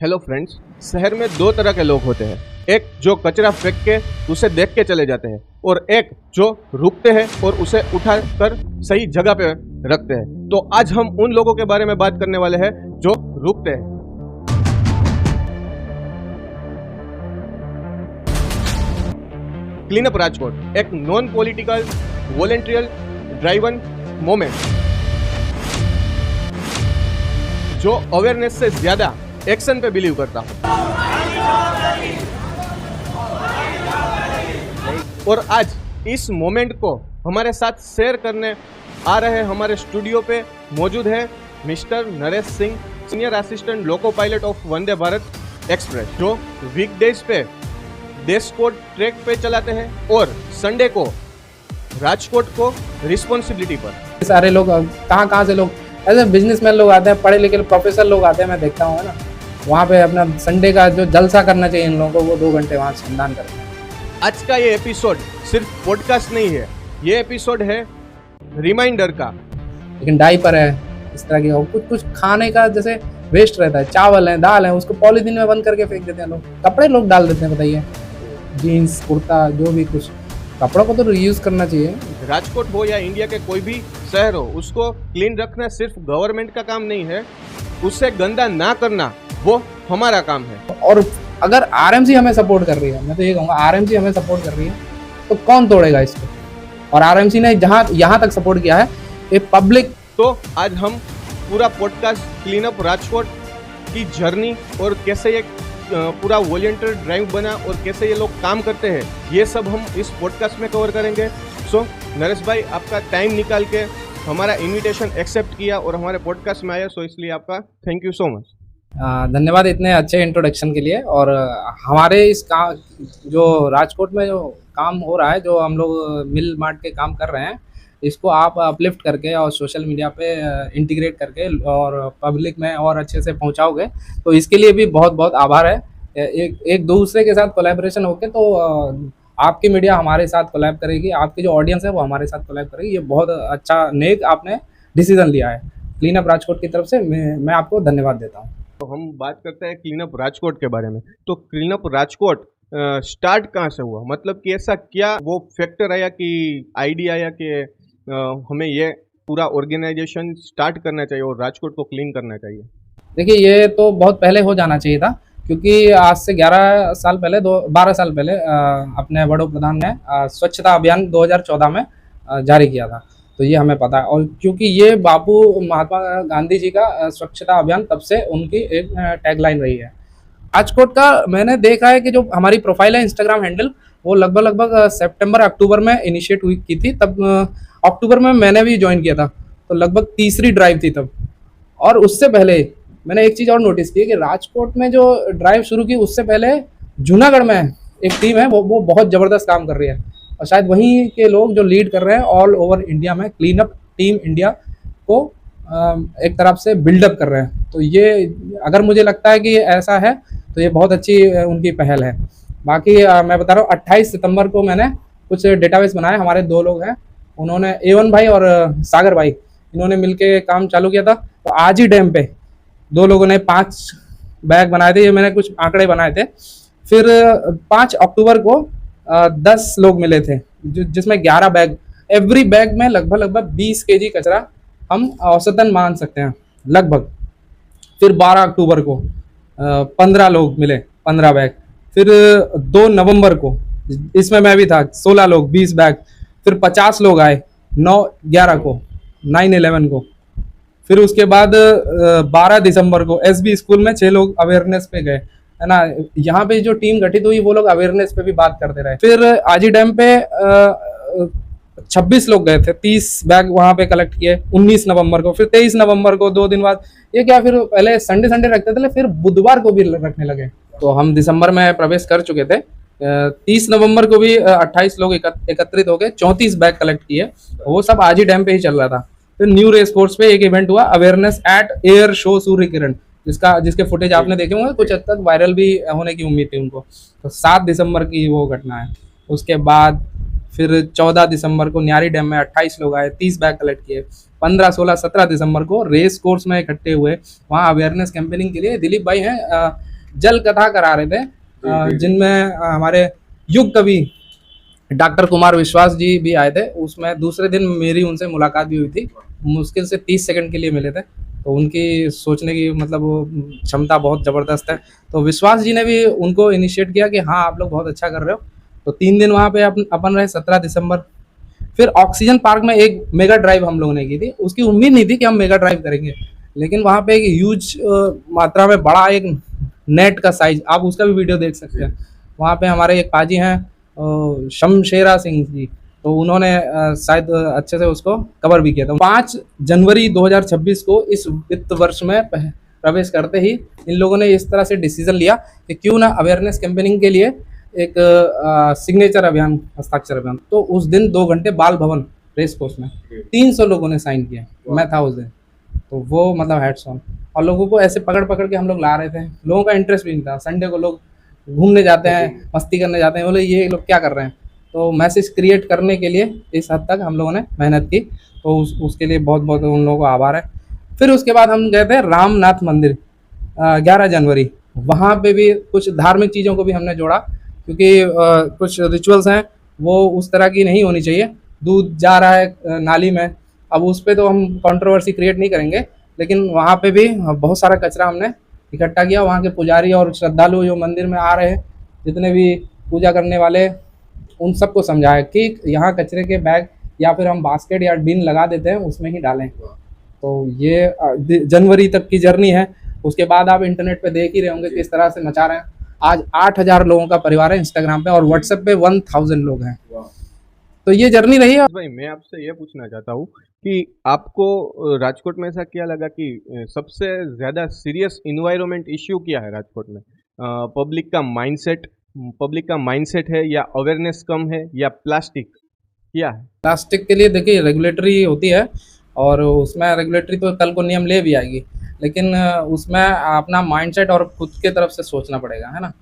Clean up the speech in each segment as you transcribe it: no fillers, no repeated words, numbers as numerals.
Hello friends, शहर में दो तरह के लोग होते हैं। एक जो कचरा फेंक के उसे देख के चले जाते हैं और एक जो रुकते हैं और उसे उठा कर सही जगह पे रखते हैं। तो आज हम उन लोगों के बारे में बात करने वाले हैं जो रुकते हैं। क्लीन अप राजकोट एक non political volunteer driven movement जो अवेयरनेस से ज्यादा एक्शन पे बिलीव करता हूँ। और आज इस मोमेंट को हमारे साथ शेयर करने आ रहे हमारे स्टूडियो पे मौजूद है mister Naresh Singh, senior assistant loco pilot of Vande Bharat express, जो वीकडेज पे देश को ट्रैक पे चलाते हैं और संडे को राजकोट को रिस्पॉन्सिबिलिटी पर। सारे लोग कहाँ से लोग ऐसे बिजनेसमैन लोग आते हैं, पढ़े लिखे प्रोफेसर लोग आते हैं, मैं देखता हूँ ना, वहाँ पे अपना संडे का जो जलसा करना चाहिए इन लोगों को, वो 2 घंटे वहाँ श्रमदान करते हैं। आज का ये एपिसोड सिर्फ पॉडकास्ट नहीं है, ये एपिसोड है रिमाइंडर का। लेकिन डायपर है इस तरह की, कुछ खाने का जैसे वेस्ट रहता है, चावल है, दाल है, उसको पॉलीथीन में बंद करके फेंक देते हैं लोग। कपड़े लोग डाल देते हैं, बताइए, जीन्स कुर्ता जो भी कुछ, कपड़ों को तो रीयूज करना चाहिए। राजकोट हो या इंडिया के कोई भी शहर हो, उसको क्लीन रखना सिर्फ गवर्नमेंट का काम नहीं है, उससे गंदा ना करना वो हमारा काम है। और अगर आरएमसी हमें सपोर्ट कर रही है, मैं तो ये कहूँगा आरएमसी हमें सपोर्ट कर रही है, तो कौन तोड़ेगा इसको। और आरएमसी ने जहाँ यहाँ तक सपोर्ट किया है ये पब्लिक। तो आज हम पूरा पॉडकास्ट क्लीन अप राजकोट की जर्नी और कैसे ये पूरा वॉलंटियर ड्राइव बना और कैसे ये लोग काम करते हैं, ये सब हम इस पॉडकास्ट में कवर करेंगे। सो नरेश भाई, आपका टाइम निकाल के हमारा इनविटेशन एक्सेप्ट किया और हमारे पॉडकास्ट में आया, सो इसलिए आपका थैंक यू सो मच। धन्यवाद इतने अच्छे इंट्रोडक्शन के लिए। और हमारे इस काम जो राजकोट में जो काम हो रहा है, जो हम लोग मिल मार्ट के काम कर रहे हैं, इसको आप अपलिफ्ट करके और सोशल मीडिया पे इंटीग्रेट करके और पब्लिक में और अच्छे से पहुंचाओगे, तो इसके लिए भी बहुत बहुत आभार है। एक दूसरे के साथ कोलैबोरेशन होके तो आपकी मीडिया हमारे साथ कोलैब करेगी, आपकी जो ऑडियंस है वो हमारे साथ कोलैब करेगी। ये बहुत अच्छा नेक आपने डिसीजन लिया है। क्लीन अप राजकोट की तरफ से मैं आपको धन्यवाद देता हूँ। तो हम बात करते हैं क्लीन अप राजकोट के बारे में। तो क्लीन अप राजकोट स्टार्ट कहाँ से हुआ, मतलब कि ऐसा क्या वो फैक्टर आया कि आइडिया आया कि हमें ये पूरा ऑर्गेनाइजेशन स्टार्ट करना चाहिए और राजकोट को क्लीन करना चाहिए? देखिए, ये तो बहुत पहले हो जाना चाहिए था, क्योंकि आज से 12 साल पहले अपने बड़ो प्रधान ने स्वच्छता अभियान 2014 में जारी किया था, तो ये हमें पता है। और क्योंकि ये बापू महात्मा गांधी जी का स्वच्छता अभियान तब से उनकी एक टैगलाइन रही है। राजकोट का मैंने देखा है कि जो हमारी प्रोफाइल है इंस्टाग्राम हैंडल, वो लगभग सितंबर अक्टूबर में इनिशिएट हुई की थी। तब अक्टूबर में मैंने भी ज्वाइन किया था, तो लगभग तीसरी ड्राइव थी तब। और उससे पहले मैंने एक चीज़ और नोटिस की कि राजकोट में जो ड्राइव शुरू की, उससे पहले जूनागढ़ में एक टीम है, वो बहुत ज़बरदस्त काम कर रही है, और शायद वहीं के लोग जो लीड कर रहे हैं ऑल ओवर इंडिया में क्लीन अप टीम इंडिया को एक तरफ से बिल्डअप कर रहे हैं। तो ये अगर मुझे लगता है कि ऐसा है तो ये बहुत अच्छी उनकी पहल है। बाकी मैं बता रहा हूँ, 28 सितंबर को मैंने कुछ डेटाबेस बनाए। हमारे 2 लोग हैं, उन्होंने A1 भाई और सागर भाई, इन्होंने मिलके काम चालू किया था। तो आज ही डैम पे 2 लोगों ने 5 बैग बनाए थे, ये मैंने कुछ आंकड़े बनाए थे। फिर 5 अक्टूबर को 10 लोग मिले थे, जिसमें 11 बैग, एवरी बैग में लगभग 20 kg कचरा हम औसतन मान सकते हैं लगभग। फिर 12 अक्टूबर को 15 लोग मिले, 15 बैग। फिर 2 नवंबर को, इसमें मैं भी था, 16 लोग 20 बैग। फिर 50 लोग आए 9/11 को, 9/11 को। फिर उसके बाद 12 दिसंबर को SB स्कूल में 6 लोग अवेयरनेस पे गए, है ना। यहाँ पे जो टीम गठित हुई, वो लोग अवेयरनेस पे भी बात करते रहे। फिर आजी डैम पे 26 लोग गए थे, 30 बैग वहाँ पे कलेक्ट किए 19 नवंबर को। फिर 23 नवंबर को, 2 दिन बाद, ये क्या, फिर पहले संडे रखते थे, फिर बुधवार को भी रखने लगे। तो हम दिसंबर में प्रवेश कर चुके थे। 30 नवंबर को भी 28 लोग एकत्रित हो गए, 34 बैग कलेक्ट किए, वो सब आज ही डैम पे ही चल रहा था। फिर न्यू रेस कोर्स पे एक इवेंट हुआ, awareness eight air show Surya Kiran, जिसके फुटेज आपने देखे होंगे, कुछ हद तक वायरल भी होने की उम्मीद थी उनको। तो 7 दिसंबर की वो घटना है। उसके बाद फिर 14 दिसंबर को न्यारी डैम में 28 लोग आए, 30 बैग कलेक्ट किए। 15, 16, 17 दिसंबर को रेस कोर्स में इकट्ठे हुए, वहाँ अवेयरनेस कैंपेनिंग के लिए। दिलीप भाई हैं जल कथा करा रहे थे, जिनमें हमारे युग कवि डॉक्टर कुमार विश्वास जी भी आए थे। उसमें दूसरे दिन मेरी उनसे मुलाकात भी हुई थी, मुश्किल से 30 सेकंड के लिए मिले थे। तो उनकी सोचने की मतलब वो क्षमता बहुत ज़बरदस्त है। तो विश्वास जी ने भी उनको इनिशिएट किया कि हाँ आप लोग बहुत अच्छा कर रहे हो। तो 3 दिन वहाँ पे अपन रहे 17 दिसंबर। फिर ऑक्सीजन पार्क में एक मेगा ड्राइव हम लोगों ने की थी। उसकी उम्मीद नहीं थी कि हम मेगा ड्राइव करेंगे, लेकिन वहाँ पे एक ह्यूज मात्रा में बड़ा एक नेट का साइज, आप उसका भी वीडियो देख सकते हैं। वहाँ पे हमारे एक पाजी हैं शमशेरा सिंह जी, तो उन्होंने शायद अच्छे से उसको कवर भी किया था। 5 जनवरी 2026 को इस वित्त वर्ष में प्रवेश करते ही इन लोगों ने इस तरह से डिसीजन लिया कि क्यों ना अवेयरनेस कैंपेनिंग के लिए एक सिग्नेचर अभियान, हस्ताक्षर अभियान। तो उस दिन 2 घंटे बाल भवन रेस कोर्स में 300 लोगों ने साइन किया, मैं था उस दिन। तो वो मतलब हेड्स ऑन। और लोगों को ऐसे पकड़ पकड़ के हम लोग ला रहे थे, लोगों का इंटरेस्ट भी नहीं था। संडे को लोग घूमने जाते हैं, मस्ती करने जाते हैं, बोले ये लोग क्या कर रहे हैं। तो मैसेज क्रिएट करने के लिए इस हद तक हम लोगों ने मेहनत की, तो उसके लिए बहुत बहुत उन लोगों का आभार है। फिर उसके बाद हम गए थे रामनाथ मंदिर 11 जनवरी। वहाँ पे भी कुछ धार्मिक चीज़ों को भी हमने जोड़ा, क्योंकि कुछ रिचुअल्स हैं वो उस तरह की नहीं होनी चाहिए। दूध जा रहा है नाली में, अब उस पर तो हम कंट्रोवर्सी क्रिएट नहीं करेंगे, लेकिन वहाँ पे भी बहुत सारा कचरा हमने इकट्ठा किया। वहाँ के पुजारी और श्रद्धालु जो मंदिर में आ रहे हैं, जितने भी पूजा करने वाले, उन सबको समझाया कि यहाँ कचरे के बैग या फिर हम बास्केट या बिन लगा देते हैं, उसमें ही डालें। तो ये जनवरी तक की जर्नी है। उसके बाद आप इंटरनेट पे देख ही रहे होंगे किस तरह से मचा रहे हैं। आज 8000 लोगों का परिवार है इंस्टाग्राम पे, और व्हाट्सएप पे 1000 लोग हैं। तो ये जर्नी रही है। भाई मैं आपसे ये पूछना चाहता हूँ कि आपको राजकोट में ऐसा क्या लगा कि सबसे ज़्यादा सीरियस इन्वायरमेंट इश्यू क्या है राजकोट में? पब्लिक का माइंडसेट है, या अवेयरनेस कम है, या प्लास्टिक क्या है? प्लास्टिक के लिए देखिए रेगुलेटरी होती है, और उसमें रेगुलेटरी तो कल को नियम ले भी आएगी, लेकिन उसमें अपना माइंडसेट और खुद के तरफ से सोचना पड़ेगा, है ना।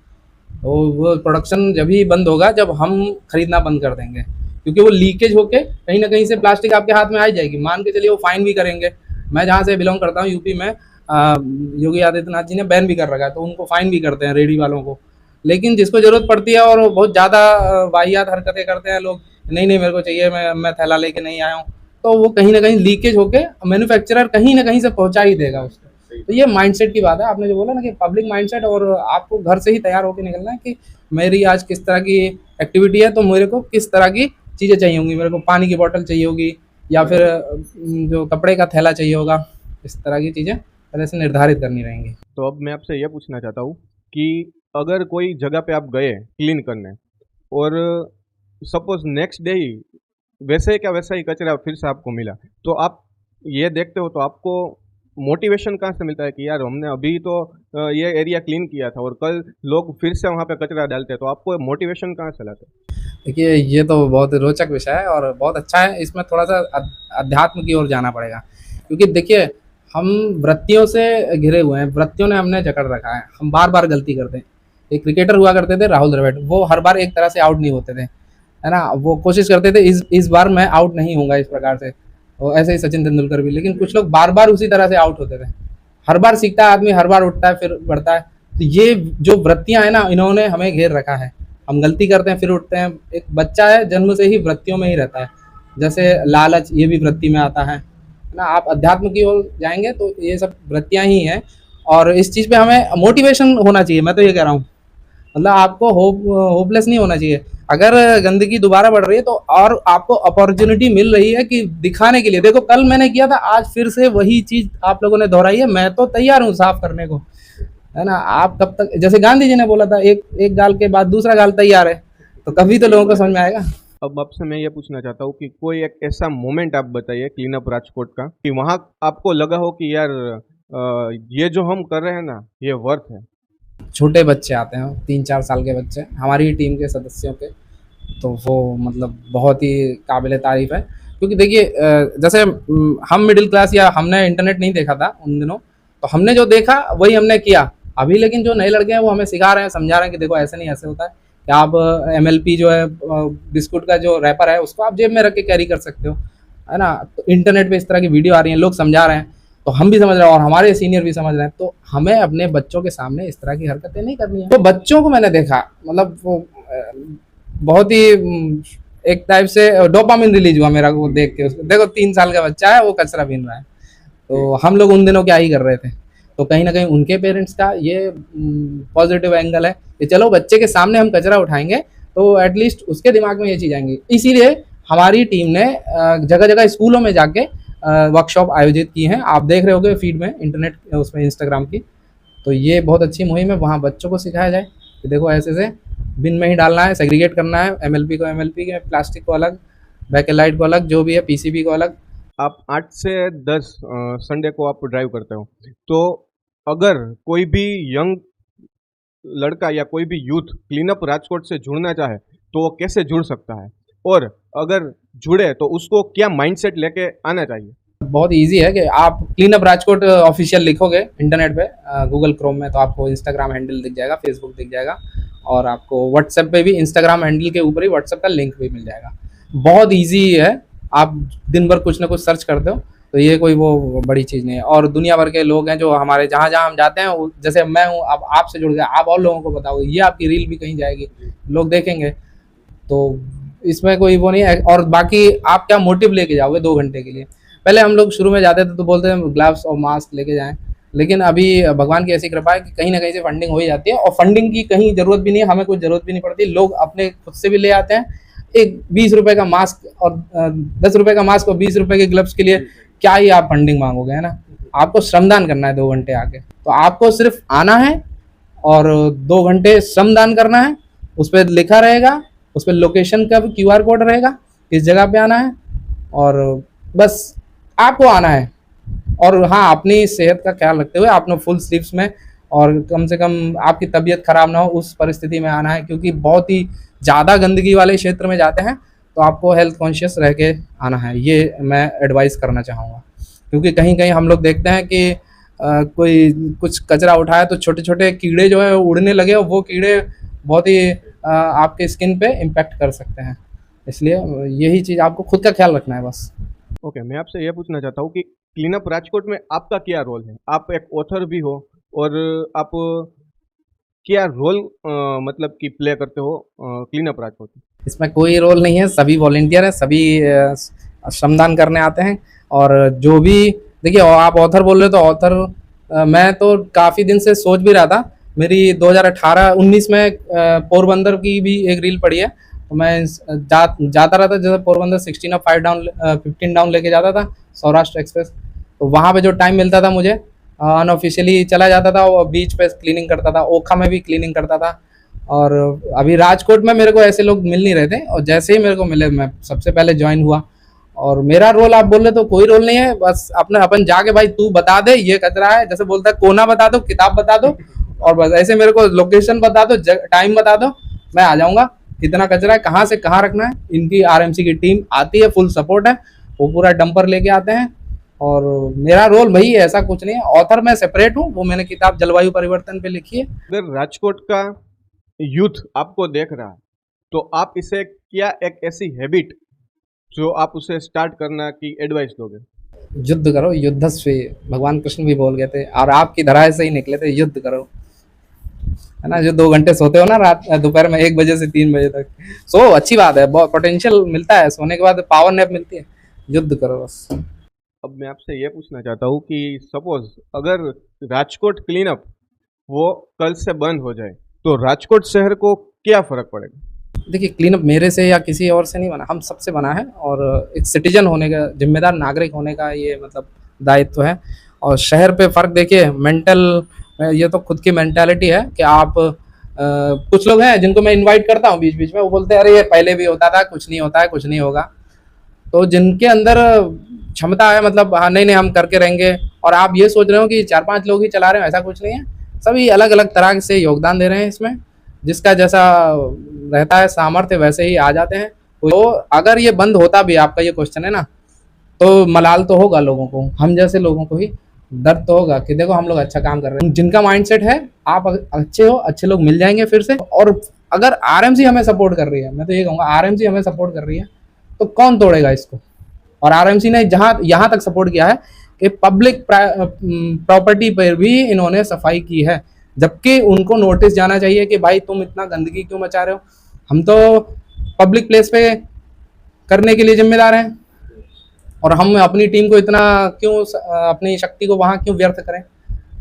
तो वो प्रोडक्शन जब ही बंद होगा जब हम खरीदना बंद कर देंगे, क्योंकि वो लीकेज होके कहीं ना कहीं से प्लास्टिक आपके हाथ में आ जाएगी। मान के चलिए वो फाइन भी करेंगे। मैं जहाँ से बिलोंग करता हूँ यूपी में, योगी आदित्यनाथ जी ने बैन भी कर रखा है, तो उनको फाइन भी करते हैं रेडी वालों को। लेकिन जिसको ज़रूरत पड़ती है और बहुत ज़्यादा वाहियात हरकतें करते हैं लोग, नहीं नहीं मेरे को चाहिए, मैं थैला लेके नहीं आया हूँ, तो वो कहीं ना कहीं लीकेज होके मैन्युफैक्चरर कहीं ना कहीं से पहुँचा ही देगा उसको। तो ये माइंडसेट की बात है। आपने जो बोला ना कि पब्लिक माइंडसेट, और आपको घर से ही तैयार होकर निकलना है कि मेरी आज किस तरह की एक्टिविटी है, तो मेरे को किस तरह की चीज़ें चाहिए होंगी। मेरे को पानी की बोतल चाहिए होगी, या फिर जो कपड़े का थैला चाहिए होगा। इस तरह की चीज़ें पहले से निर्धारित करनी रहेंगी। तो अब मैं आपसे ये पूछना चाहता हूँ कि अगर कोई जगह पे आप गए क्लीन करने, और सपोज नेक्स्ट डे ही वैसे क्या वैसा ही कचरा फिर से आपको मिला, तो आप ये देखते हो तो आपको मोटिवेशन कहाँ से मिलता है कि यार हमने अभी तो ये एरिया क्लीन किया था और कल लोग फिर से वहाँ पे कचरा डालते हैं, तो आपको मोटिवेशन कहाँ से लाते हैं? देखिए ये तो बहुत रोचक विषय है और बहुत अच्छा है। इसमें थोड़ा सा अध्यात्म की ओर जाना पड़ेगा, क्योंकि देखिए हम वृत्तियों से घिरे हुए हैं, वृत्तियों ने हमने जकड़ रखा है, हम बार बार गलती करते हैं। एक क्रिकेटर हुआ करते थे राहुल द्रविड़, वो हर बार एक तरह से आउट नहीं होते थे, है ना। वो कोशिश करते थे इस बार मैं आउट नहीं होऊंगा इस प्रकार से, और ऐसे ही सचिन तेंदुलकर भी। लेकिन कुछ लोग बार बार उसी तरह से आउट होते थे। हर बार सीखता है आदमी, हर बार उठता है फिर बढ़ता है। तो ये जो वृत्तियां है ना, इन्होंने हमें घेर रखा है। हम गलती करते हैं फिर उठते हैं। एक बच्चा है जन्म से ही वृत्तियों में ही रहता है, जैसे लालच, ये भी वृत्ति में आता है ना। आप अध्यात्म की ओर जाएंगे तो ये सब वृत्तियां ही हैं, और इस चीज़ पे हमें मोटिवेशन होना चाहिए। मैं तो ये कह रहा हूँ, मतलब आपको होपलेस नहीं होना चाहिए। अगर गंदगी दोबारा बढ़ रही है तो और आपको अपॉर्चुनिटी मिल रही है कि दिखाने के लिए, देखो कल मैंने किया था, आज फिर से वही चीज़ आप लोगों ने दोहराई है, मैं तो तैयार हूँ साफ करने को, है ना। आप कब तक, जैसे गांधी जी ने बोला था, एक गाल के बाद दूसरा गाल तैयार है, तो कभी तो लोगों को समझ में आएगा। अब आपसे मैं ये पूछना चाहता हूँ कि कोई एक ऐसा मोमेंट आप बताइए क्लीन अप राजकोट का, कि वहाँ आपको लगा हो कि यार ये जो हम कर रहे हैं ना, ये वर्थ है। छोटे बच्चे आते हैं, 3-4 साल के बच्चे हमारी टीम के सदस्यों के, तो वो मतलब बहुत ही काबिल तारीफ़ है। क्योंकि देखिए जैसे हम मिडिल क्लास, या हमने इंटरनेट नहीं देखा था उन दिनों, तो हमने जो देखा वही हमने किया। अभी लेकिन जो नए लड़के हैं वो हमें सिखा रहे हैं, समझा रहे हैं कि देखो ऐसे नहीं, ऐसे होता है कि आप MLP जो है बिस्कुट का जो रैपर है उसको आप जेब में रख के कैरी कर सकते हो, है ना। तो इंटरनेट पे इस तरह की वीडियो आ रही हैं, लोग समझा रहे हैं। तो हम भी समझ रहे हैं और हमारे सीनियर भी समझ रहे हैं, तो हमें अपने बच्चों के सामने इस तरह की हरकतें नहीं करनी है। तो बच्चों को मैंने देखा, मतलब वो बहुत ही एक टाइप से डोपामिन रिलीज हुआ मेरा को देख के। उसको देखो 3 साल का बच्चा है, वो कचरा बीन रहा है, तो हम लोग उन दिनों क्या ही कर रहे थे। तो कहीं ना कहीं उनके पेरेंट्स का ये पॉजिटिव एंगल है कि चलो बच्चे के सामने हम कचरा उठाएंगे तो एटलीस्ट उसके दिमाग में ये चीज़ आएंगी। इसीलिए हमारी टीम ने जगह जगह स्कूलों में जाके वर्कशॉप आयोजित की हैं। आप देख रहे होंगे फीड में, इंटरनेट उसमें इंस्टाग्राम की। तो ये बहुत अच्छी मुहिम है, वहाँ बच्चों को सिखाया जाए कि देखो ऐसे से बिन में ही डालना है, सेग्रीगेट करना है, एमएलपी को एमएलपी के, प्लास्टिक को अलग, बैकेलाइट को अलग, जो भी है पीसीबी को अलग। आप 8 से 10 संडे को आप ड्राइव करते हो, तो अगर कोई भी यंग लड़का या कोई भी यूथ क्लीनअप राजकोट से जुड़ना चाहे तो वो कैसे जुड़ सकता है, और अगर जुड़े तो उसको क्या माइंडसेट लेके आना चाहिए? बहुत इजी है कि आप क्लीनअप राजकोट ऑफिशियल लिखोगे इंटरनेट पे, गूगल क्रोम में, तो आपको इंस्टाग्राम हैंडल दिख जाएगा, फेसबुक दिख जाएगा, और आपको व्हाट्सएप पे भी इंस्टाग्राम हैंडल के ऊपर ही व्हाट्सएप का लिंक भी मिल जाएगा। बहुत इजी है, आप दिन भर कुछ ना कुछ सर्च करते हो, तो ये कोई वो बड़ी चीज़ नहीं है। और दुनिया भर के लोग हैं जो हमारे जहाँ जहाँ हम जाते हैं, जैसे मैं हूँ, अब आपसे जुड़ गया, आप और लोगों को बताओगे, ये आपकी रील भी कहीं जाएगी, लोग देखेंगे। तो इसमें कोई वो नहीं है। और बाकी आप क्या मोटिव लेके जाओगे 2 घंटे के लिए? पहले हम लोग शुरू में जाते थे तो बोलते थे ग्लव्स और मास्क लेके जाएं, लेकिन अभी भगवान की ऐसी कृपा है कि कहीं ना कहीं से फंडिंग हो ही जाती है, और फंडिंग की कहीं ज़रूरत भी नहीं है, हमें कुछ ज़रूरत भी नहीं पड़ती। लोग अपने खुद से भी ले आते हैं। एक 20 रुपए का मास्क और 10 रुपए का मास्क और 20 रुपए के ग्लव्स के लिए क्या ही आप फंडिंग मांगोगे, है ना? आपको श्रमदान करना है 2 घंटे आके, तो आपको सिर्फ आना है और 2 घंटे श्रमदान करना है। उस पर लिखा रहेगा, उस पर लोकेशन का भी QR कोड रहेगा, किस जगह पे आना है, और बस आपको आना है। और हाँ, अपनी सेहत का ख्याल रखते हुए आपने फुल स्लीव्स में, और कम से कम आपकी तबीयत खराब ना हो उस परिस्थिति में आना है, क्योंकि बहुत ही ज़्यादा गंदगी वाले क्षेत्र में जाते हैं, तो आपको हेल्थ कॉन्शियस रह के आना है। ये मैं एडवाइस करना चाहूँगा, क्योंकि कहीं कहीं हम लोग देखते हैं कि कोई कुछ कचरा उठाया तो छोटे छोटे कीड़े जो है उड़ने लगे, और वो कीड़े बहुत ही आपके स्किन पे इम्पेक्ट कर सकते हैं। इसलिए यही चीज़ आपको खुद का ख्याल रखना है बस। ओके, मैं आपसे ये पूछना चाहता हूँ कि क्लीनअप राजकोट में आपका क्या रोल है? आप एक ऑथर भी हो, और आप क्या रोल मतलब कि प्ले करते हो क्लीनअप राजकोट में? इसमें कोई रोल नहीं है, सभी वॉलेंटियर हैं, सभी श्रमदान करने आते हैं। और जो भी देखिए, आप ऑथर बोल रहे हो तो ऑथर मैं तो काफ़ी दिन से सोच भी रहा था। मेरी 2018-19 में पोरबंदर की भी एक रील पड़ी है, तो मैं जाता रहता, जैसे पोरबंदर 16 और 15 डाउन लेके जाता था सौराष्ट्र एक्सप्रेस। तो वहाँ पे जो टाइम मिलता था मुझे, अनऑफिशियली चला जाता था और बीच पे क्लीनिंग करता था, ओखा में भी क्लीनिंग करता था। और अभी राजकोट में मेरे को ऐसे लोग मिल नहीं रहे थे, और जैसे ही मेरे को मिले मैं सबसे पहले ज्वाइन हुआ। और मेरा रोल आप बोल रहे तो कोई रोल नहीं है, बस अपने अपन जाके भाई तू बता दे ये कचरा है, जैसे बोलता है कोना बता दो, किताब बता दो, और बस ऐसे मेरे को लोकेशन बता दो, टाइम बता दो, मैं आ जाऊँगा। कितना कचरा है, कहाँ से कहाँ रखना है, इनकी RMC की टीम आती है, फुल सपोर्ट है, वो पूरा डंपर लेके आते हैं। और मेरा रोल भाई ऐसा कुछ नहीं है, ऑथर मैं सेपरेट हूँ, वो मैंने किताब जलवायु परिवर्तन पे लिखी है। अगर राजकोट का यूथ आपको देख रहा है तो आप इसे क्या एक ऐसी हैबिट जो आप उसे स्टार्ट करना की एडवाइस दोगे? युद्ध करो, युद्धस्व, भगवान कृष्ण भी बोल गए थे, और आपकी धराए से ही निकले थे, युद्ध करो, है ना? जो 2 घंटे सोते हो ना रात दोपहर में 1 बजे से 3 बजे तक, सो अच्छी बात है, बहुत पोटेंशियल मिलता है, सोने के बाद पावर नैप मिलती है। युद्ध करो बस। अब मैं आपसे ये पूछना चाहता हूँ कि सपोज अगर राजकोट क्लीनअप वो कल से बंद हो जाए तो राजकोट शहर को क्या फर्क पड़ेगा? देखिए, क्लीनअप मेरे से या किसी और से नहीं बना, हम सबसे बना है, और एक सिटीजन होने का, जिम्मेदार नागरिक होने का ये मतलब दायित्व है। और शहर पे फ़र्क देखिए, मेंटल, ये तो खुद की मेंटालिटी है कि आप कुछ लोग हैं जिनको मैं इनवाइट करता हूँ बीच बीच में, वो बोलते हैं अरे ये पहले भी होता था, कुछ नहीं होता है, कुछ नहीं होगा। तो जिनके अंदर क्षमता है, मतलब हाँ नहीं नहीं हम करके रहेंगे, और आप ये सोच रहे हो कि 4-5 लोग ही चला रहे हो, ऐसा कुछ नहीं है, सभी अलग अलग तरह से योगदान दे रहे हैं इसमें। जिसका जैसा रहता है सामर्थ्य वैसे ही आ जाते हैं। तो अगर ये बंद होता भी, आपका ये क्वेश्चन है ना, तो मलाल तो होगा लोगों को, हम जैसे लोगों को ही दर्द तो होगा कि देखो हम लोग अच्छा काम कर रहे हैं। जिनका माइंडसेट है आप अच्छे हो, अच्छे लोग मिल जाएंगे फिर से। और अगर RMC हमें सपोर्ट कर रही है, मैं तो ये कहूँगा RMC हमें सपोर्ट कर रही है, तो कौन तोड़ेगा इसको। और RMC ने जहाँ यहाँ तक सपोर्ट किया है, कि पब्लिक प्रॉपर्टी पर भी इन्होंने सफाई की है, जबकि उनको नोटिस जाना चाहिए कि भाई तुम इतना गंदगी क्यों मचा रहे हो, हम तो पब्लिक प्लेस पे करने के लिए जिम्मेदार हैं, और हम अपनी टीम को इतना क्यों अपनी शक्ति को वहाँ क्यों व्यर्थ करें,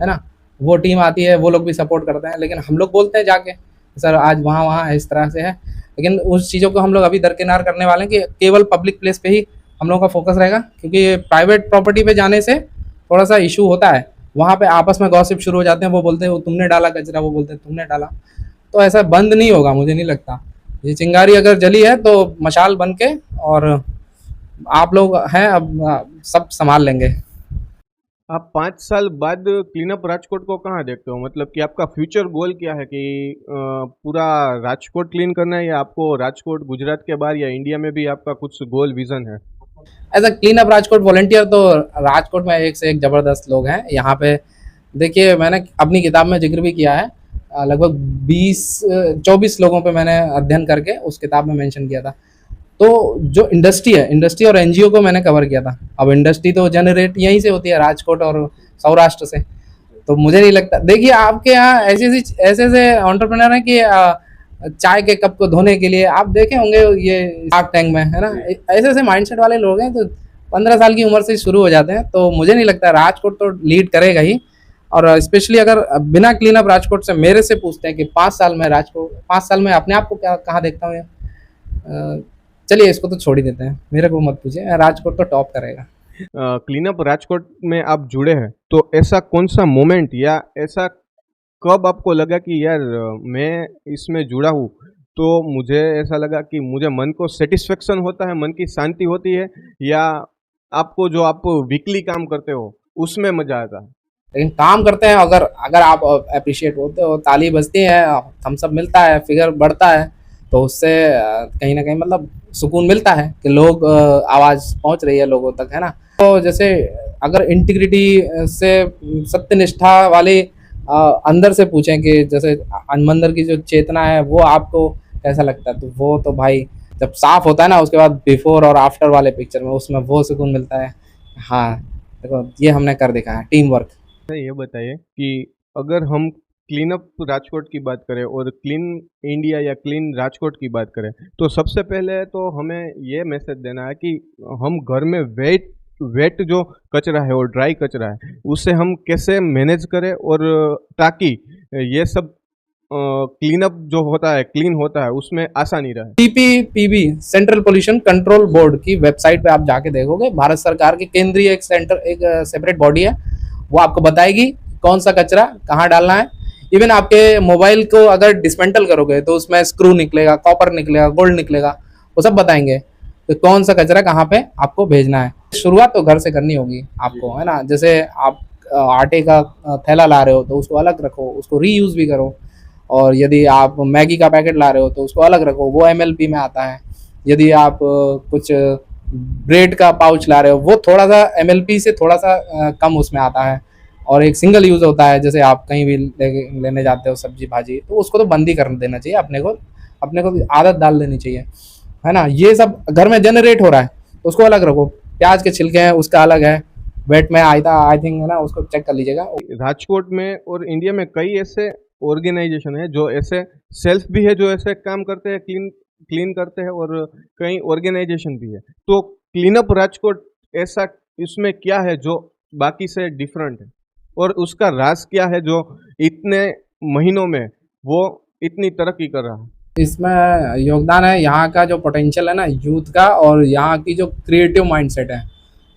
है ना। वो टीम आती है, वो लोग भी सपोर्ट करते हैं, लेकिन हम लोग बोलते हैं जाके सर आज वहाँ वहाँ इस तरह से है, लेकिन उस चीज़ों को हम लोग अभी दरकिनार करने वाले हैं कि केवल पब्लिक प्लेस पे ही हम लोगों का फोकस रहेगा, क्योंकि प्राइवेट प्रॉपर्टी पे जाने से थोड़ा सा इशू होता है, वहाँ पे आपस में गॉसिप शुरू हो जाते हैं, वो बोलते हैं वो तुमने डाला कचरा, वो बोलते हैं तुमने डाला, तो ऐसा बंद नहीं होगा, मुझे नहीं लगता। ये चिंगारी अगर जली है तो मशाल बन के, और आप लोग हैं अब सब संभाल लेंगे। आप 5 साल बाद क्लीन अप राजकोट को कहाँ देखते हो? मतलब कि आपका फ्यूचर गोल क्या है कि पूरा राजकोट क्लीन करना है, या आपको राजकोट गुजरात के बाहर या इंडिया में भी आपका कुछ गोल विजन है? As a clean up Rajkot volunteer तो राजकोट में एक से एक ज़बरदस्त लोग हैं यहाँ पे। देखिए मैंने अपनी किताब में जिक्र भी किया है, लगभग 24 लोगों पे मैंने अध्ययन करके उस किताब में मेंशन किया था। तो जो इंडस्ट्री है, इंडस्ट्री और एनजीओ को मैंने कवर किया था। अब इंडस्ट्री तो जनरेट यहीं से होती है, राजकोट और सौराष्ट्र से। तो मुझे नहीं लगता, देखिए आपके यहाँ ऐसे ऐसे एंटरप्रेन्योर हैं कि चाय के कप को धोने के लिए आप देखे होंगे ये शार्क टैंक में, है ना, ऐसे ऐसे माइंडसेट वाले लोग हैं, तो 15 साल की उम्र से शुरू हो जाते हैं। तो मुझे नहीं लगता, राजकोट तो लीड करेगा ही। और स्पेशली अगर बिना क्लीन अप राजकोट से मेरे से पूछते हैं कि 5 साल में राजकोट, 5 साल में अपने आप को क्या कहाँ देखता हूँ, चलिए इसको तो छोड़ ही देते हैं, मेरे को मत पूछिए, राजकोट तो टॉप करेगा। क्लीन अप राजकोट में आप जुड़े हैं, तो ऐसा कौन सा मोमेंट या ऐसा कब आपको लगा कि यार मैं इसमें जुड़ा हूँ, तो मुझे ऐसा लगा कि मुझे मन को सेटिस्फेक्शन होता है, मन की शांति होती है, या आपको जो आप वीकली काम करते हो उसमें मजा आता है? लेकिन काम करते हैं, अगर अगर आप अप्रिशिएट होते हो, ताली बजती है, थम्स अप मिलता है, फिगर बढ़ता है, तो उससे कहीं ना कहीं मतलब सुकून मिलता है कि लोग आवाज़ पहुंच रही है लोगों तक, है ना। तो जैसे अगर इंटीग्रिटी से, सत्यनिष्ठा वाले अंदर से पूछें कि जैसे अंदर की जो चेतना है वो आपको कैसा लगता है, तो वो तो भाई जब साफ होता है ना, उसके बाद बिफोर और आफ्टर वाले पिक्चर में उसमें वो सुकून मिलता है। हाँ देखो ये हमने कर दिखा है, टीम वर्क। ये बताइए कि अगर हम क्लीन अप राजकोट की बात करें और क्लीन इंडिया या क्लीन राजकोट की बात करें, तो सबसे पहले तो हमें ये मैसेज देना है कि हम घर में वेट जो कचरा है और ड्राई कचरा है उसे हम कैसे मैनेज करें, और ताकि ये सब क्लीन अप जो होता है, क्लीन होता है, उसमें आसानी रहे। सीपीपीबी सेंट्रल पोल्यूशन कंट्रोल बोर्ड की वेबसाइट पे आप जाके देखोगे, भारत सरकार की केंद्रीय एक सेपरेट बॉडी है, वो आपको बताएगी कौन सा कचरा कहाँ डालना है। इवन आपके मोबाइल को अगर डिसमेंटल करोगे तो उसमें स्क्रू निकलेगा, कॉपर निकलेगा, गोल्ड निकलेगा, वो सब बताएंगे तो कौन सा कचरा कहाँ पे आपको भेजना है। शुरुआत तो घर से करनी होगी आपको, है ना। जैसे आप आटे का थैला ला रहे हो तो उसको अलग रखो, उसको रीयूज भी करो, और यदि आप मैगी का पैकेट ला रहे हो तो उसको अलग रखो, वो एमएलपी में आता है। यदि आप कुछ ब्रेड का पाउच ला रहे हो, वो थोड़ा सा एमएलपी से थोड़ा सा कम उसमें आता है, और एक सिंगल यूज़ होता है, जैसे आप कहीं भी लेने जाते हो सब्जी भाजी, तो उसको तो बंद ही कर देना चाहिए, अपने को आदत डाल देनी चाहिए, है ना। ये सब घर में जनरेट हो रहा है तो उसको अलग रखो। प्याज के छिलके हैं उसका अलग है, वेट में आया था आई थिंक, है ना, उसको चेक कर लीजिएगा। राजकोट में और इंडिया में कई ऐसे ऑर्गेनाइजेशन है जो ऐसे सेल्फ भी है जो ऐसे काम करते हैं, क्लीन करते हैं, और कई ऑर्गेनाइजेशन भी है। तो क्लीन अप राजकोट ऐसा इसमें क्या है जो बाकी से डिफरेंट है, और उसका राज क्या है जो इतने महीनों में वो इतनी तरक्की कर रहा है? इसमें योगदान है यहाँ का जो पोटेंशियल है ना यूथ का, और यहाँ की जो क्रिएटिव माइंडसेट है।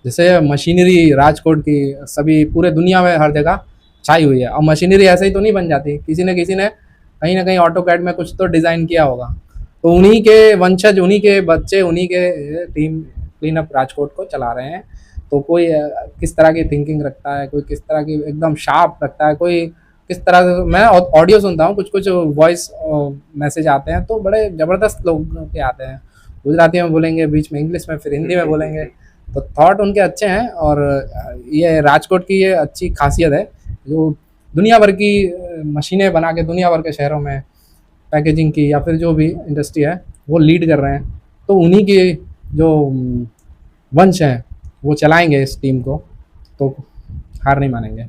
जैसे मशीनरी राजकोट की सभी पूरे दुनिया में हर जगह छाई हुई है, और मशीनरी ऐसे ही तो नहीं बन जाती, किसी ने कहीं ना कहीं ऑटोकैड में कुछ तो डिज़ाइन किया होगा। तो उन्हीं के वंशज, उन्हीं के बच्चे, उन्हीं के टीम क्लीन अप राजकोट को चला रहे हैं। तो कोई किस तरह की थिंकिंग रखता है, कोई किस तरह की एकदम शार्प रखता है, कोई किस तरह से। मैं ऑडियो सुनता हूँ, कुछ वॉइस मैसेज आते हैं तो बड़े ज़बरदस्त लोग के आते हैं, गुजराती में बोलेंगे, बीच में इंग्लिश में, फिर हिंदी में बोलेंगे, तो थॉट उनके अच्छे हैं। और ये राजकोट की ये अच्छी खासियत है, जो दुनिया भर की मशीनें बना के दुनिया भर के शहरों में पैकेजिंग की या फिर जो भी इंडस्ट्री है वो लीड कर रहे हैं। तो उन्हीं के जो वंश हैं वो चलाएंगे इस टीम को। तो हार नहीं मानेंगे।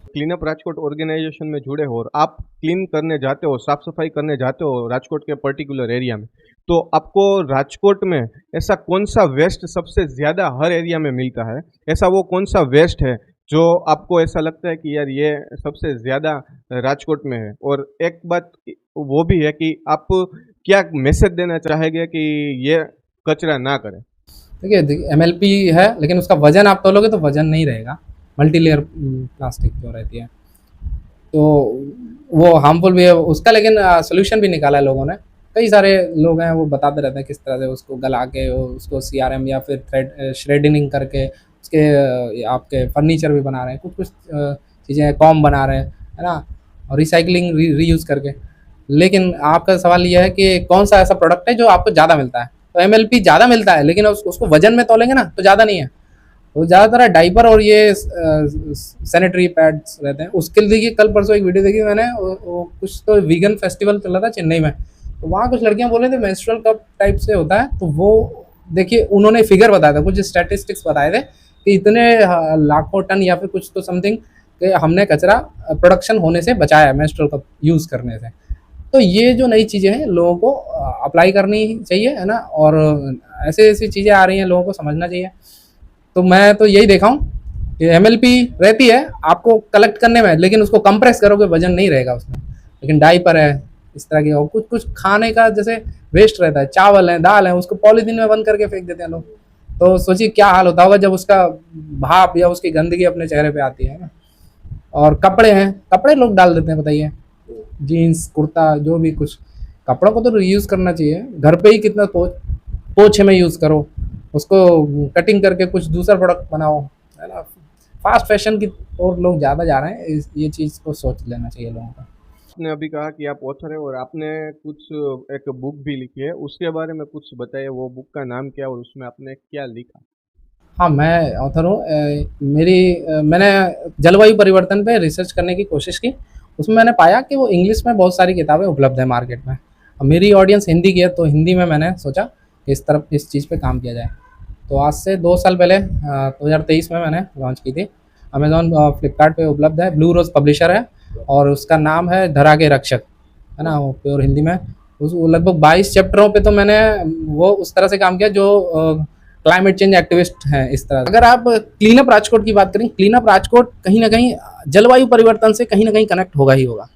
क्लीन अप राजकोट ऑर्गेनाइजेशन में जुड़े हो और आप क्लीन करने जाते हो, साफ सफाई करने जाते हो राजकोट के पर्टिकुलर एरिया में, तो आपको राजकोट में ऐसा कौन सा वेस्ट सबसे ज़्यादा हर एरिया में मिलता है? ऐसा वो कौन सा वेस्ट है जो आपको ऐसा लगता है कि यार ये सबसे ज़्यादा राजकोट में है? और एक बात वो भी है कि आप क्या मैसेज देना चाहेंगे कि ये कचरा ना करें? देखिए MLP है, लेकिन उसका वजन आप तोलोगे तो वजन नहीं रहेगा। मल्टी लेयर प्लास्टिक जो रहती है, तो वो हार्मफुल भी है उसका, लेकिन सोल्यूशन भी निकाला है लोगों ने। कई सारे लोग हैं वो बताते रहते हैं किस तरह से उसको गला के उसको CRM या फिर थ्रेड श्रेडिंग करके उसके आपके फर्नीचर भी बना रहे हैं, कुछ कुछ चीज़ें कॉम बना रहे हैं, है ना, और रिसाइकलिंग रीयूज़ करके। लेकिन आपका सवाल ये है कि कौन सा ऐसा प्रोडक्ट है जो आपको ज़्यादा मिलता है? तो MLP ज़्यादा मिलता है, लेकिन उसको वजन में तोलेंगे ना तो ज़्यादा नहीं है। तो ज़्यादातर डाइपर और ये सैनिटरी पैड्स रहते हैं। उसके लिए देखिए कल परसों एक वीडियो देखी मैंने, वो कुछ तो वीगन फेस्टिवल चल रहा था चेन्नई में, तो वहाँ कुछ लड़कियाँ बोल रही थी मेंस्ट्रुअल कप टाइप से होता है, तो वो देखिए उन्होंने फिगर बताया था, कुछ स्टैटिस्टिक्स बताए थे कि इतने लाखों टन या फिर कुछ तो समथिंग कि हमने कचरा प्रोडक्शन होने से बचाया है मेंस्ट्रुअल कप यूज़ करने से। तो ये जो नई चीज़ें हैं लोगों को अप्लाई करनी चाहिए, है ना, और ऐसे ऐसी चीज़ें आ रही हैं लोगों को समझना चाहिए। तो मैं तो यही देखा हूँ कि MLP रहती है आपको कलेक्ट करने में, लेकिन उसको कंप्रेस करोगे वजन नहीं रहेगा उसमें। लेकिन डाइपर है इस तरह की, और कुछ कुछ खाने का जैसे वेस्ट रहता है, चावल है, दाल है, उसको पॉलीथीन में बंद करके फेंक देते हैं लोग। तो सोचिए क्या हाल होता होगा जब उसका भाप या उसकी गंदगी अपने चेहरे पे आती है ना। और कपड़े हैं, कपड़े लोग डाल देते हैं, बताइए, जीन्स कुर्ता जो भी कुछ, कपड़ों को तो रीयूज़ करना चाहिए। घर पे ही कितना पोछे में यूज़ करो, उसको कटिंग करके कुछ दूसरा प्रोडक्ट बनाओ, है ना। फास्ट फैशन की और लोग ज़्यादा जा रहे हैं, ये चीज़ को सोच लेना चाहिए लोगों को। आपने अभी कहा कि आप ऑथर है और आपने कुछ एक बुक भी लिखी है, उसके बारे में कुछ बताइए। वो बुक का नाम क्या है और उसमें आपने क्या लिखा? हाँ, मैं ऑथर हूँ। मैंने जलवायु परिवर्तन पे रिसर्च करने की कोशिश की। उसमें मैंने पाया कि वो इंग्लिश में बहुत सारी किताबें उपलब्ध हैं मार्केट में। अब मेरी ऑडियंस हिंदी की है, तो हिंदी में मैंने सोचा कि इस चीज़ पे काम किया जाए। तो आज से 2 साल पहले 2023 में मैंने लॉन्च की थी। अमेज़ॉन फ्लिपकार्ट पे उपलब्ध है, ब्लू रोज़ पब्लिशर है, और उसका नाम है धरा के रक्षक, है ना, वो प्योर हिंदी में। लगभग 22 चैप्टरों पे तो मैंने वो उस तरह से काम किया जो क्लाइमेट चेंज एक्टिविस्ट हैं इस तरह। अगर आप क्लीन अप राजकोट की बात करें, क्लीन अप राजकोट कहीं ना कहीं जलवायु परिवर्तन से कहीं ना कहीं कनेक्ट होगा ही होगा।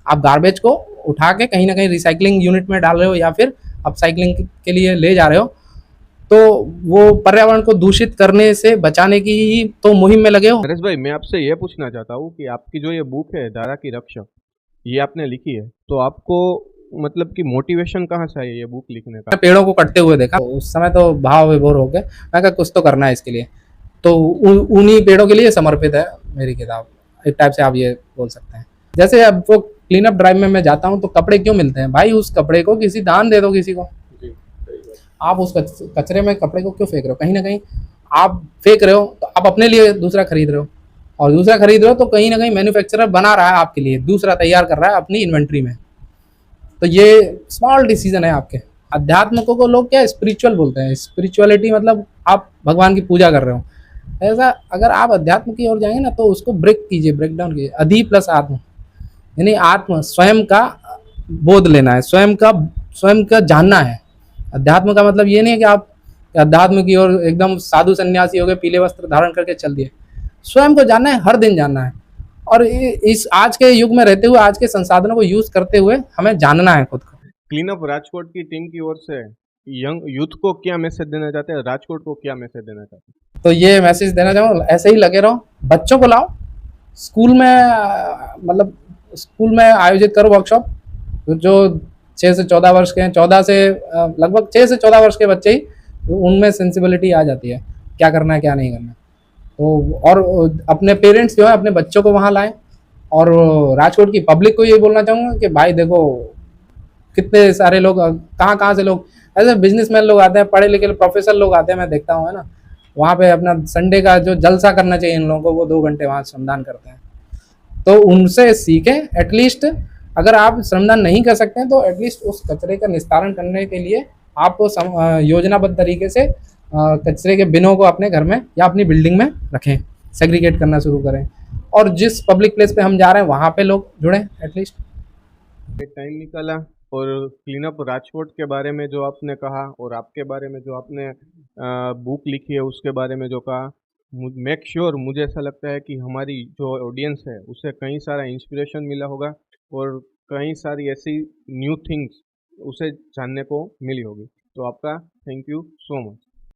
आप गार्बेज को उठा के कहीं ना कहीं रिसाइकलिंग यूनिट में डाल रहे हो या फिर अपसाइकलिंग के लिए ले जा रहे हो, तो वो पर्यावरण को दूषित करने से बचाने की ही तो मुहिम में लगे हो। नरेश भाई, मैं आपसे ये पूछना चाहता हूँ कि आपकी जो ये बुक है धारा की रक्षक, ये आपने लिखी है, तो आपको मतलब कि मोटिवेशन कहाँ से आई ये बुक लिखने का? पेड़ों को कटते हुए देखा उस समय, तो भाव विभोर हो गए। मैं कहा कुछ तो करना है इसके लिए, तो उन्हीं पेड़ों के लिए समर्पित है मेरी किताब, एक टाइप से आप ये बोल सकते हैं। जैसे अब वो क्लीन अप ड्राइव में मैं जाता हूँ तो कपड़े क्यों मिलते हैं भाई, उस कपड़े को किसी दान दे दो किसी को। आप उस कचरे में कपड़े को क्यों फेंक रहे हो? कहीं ना कहीं आप फेंक रहे हो तो आप अपने लिए दूसरा खरीद रहे हो, और दूसरा खरीद रहे हो तो कहीं ना कहीं मैन्युफैक्चरर बना रहा है आपके लिए, दूसरा तैयार कर रहा है अपनी इन्वेंट्री में। तो ये स्मॉल डिसीजन है आपके। अध्यात्म को लोग क्या स्पिरिचुअल बोलते हैं, स्पिरिचुअलिटी मतलब आप भगवान की पूजा कर रहे हो। ऐसा अगर आप अध्यात्म की ओर जाएंगे ना तो उसको ब्रेक कीजिए, ब्रेक डाउन कीजिए। अधि प्लस आत्म, यानी आत्म स्वयं का बोध लेना है, स्वयं का जानना है। अध्यात्म का मतलब ये नहीं है कि आप अध्यात्म की ओर एकदम साधु सन्यासी हो गए, पीले वस्त्र धारण करके चल दिए। स्वयं को जानना है, हर दिन जानना है। और इस आज के युग में रहते हुए, आज के संसाधनों को यूज करते हुए हमें जानना है खुद को। क्लीन अप राजकोट की टीम की ओर से यंग यूथ को क्या मैसेज देना चाहते हैं, राजकोट को क्या मैसेज देना चाहते हैं? तो ये मैसेज देना चाहूँगा, ऐसे ही लगे रहो, बच्चों को लाओ स्कूल में, मतलब स्कूल में आयोजित करो वर्कशॉप। जो 6 से 14 वर्ष के हैं, 14 से लगभग 6 से 14 वर्ष के बच्चे ही, उनमें सेंसिबिलिटी आ जाती है क्या करना है क्या नहीं करना है। तो और अपने पेरेंट्स जो है अपने बच्चों को वहाँ लाएं। और राजकोट की पब्लिक को ये बोलना चाहूँगा कि भाई देखो कितने सारे लोग, कहाँ से लोग, ऐसे बिजनेसमैन लोग आते हैं, पढ़े लिखे प्रोफेसर लोग आते हैं, मैं देखता हूँ, है ना। वहाँ पे अपना संडे का जो जलसा करना चाहिए इन लोगों को, वो 2 घंटे वहाँ श्रमदान करते हैं। तो उनसे सीखें एटलीस्ट। अगर आप श्रमदान नहीं कर सकते हैं तो एटलीस्ट उस कचरे का निस्तारण करने के लिए आपको योजनाबद्ध तरीके से कचरे के बिनों को अपने घर में या अपनी बिल्डिंग में रखें। सेग्रीगेट करना शुरू करें, और जिस पब्लिक प्लेस पे हम जा रहे हैं वहाँ पे लोग जुड़ें एटलीस्ट। टाइम निकाला और क्लीन अप राजकोट के बारे में जो आपने कहा और आपके बारे में जो आपने बुक लिखी है उसके बारे में जो कहा, मेक श्योर मुझे ऐसा लगता है कि हमारी जो ऑडियंस है उसे कई सारा इंस्पिरेशन मिला होगा और कई सारी ऐसी न्यू थिंग्स उसे जानने को मिली होगी। तो आपका थैंक यू सो मच।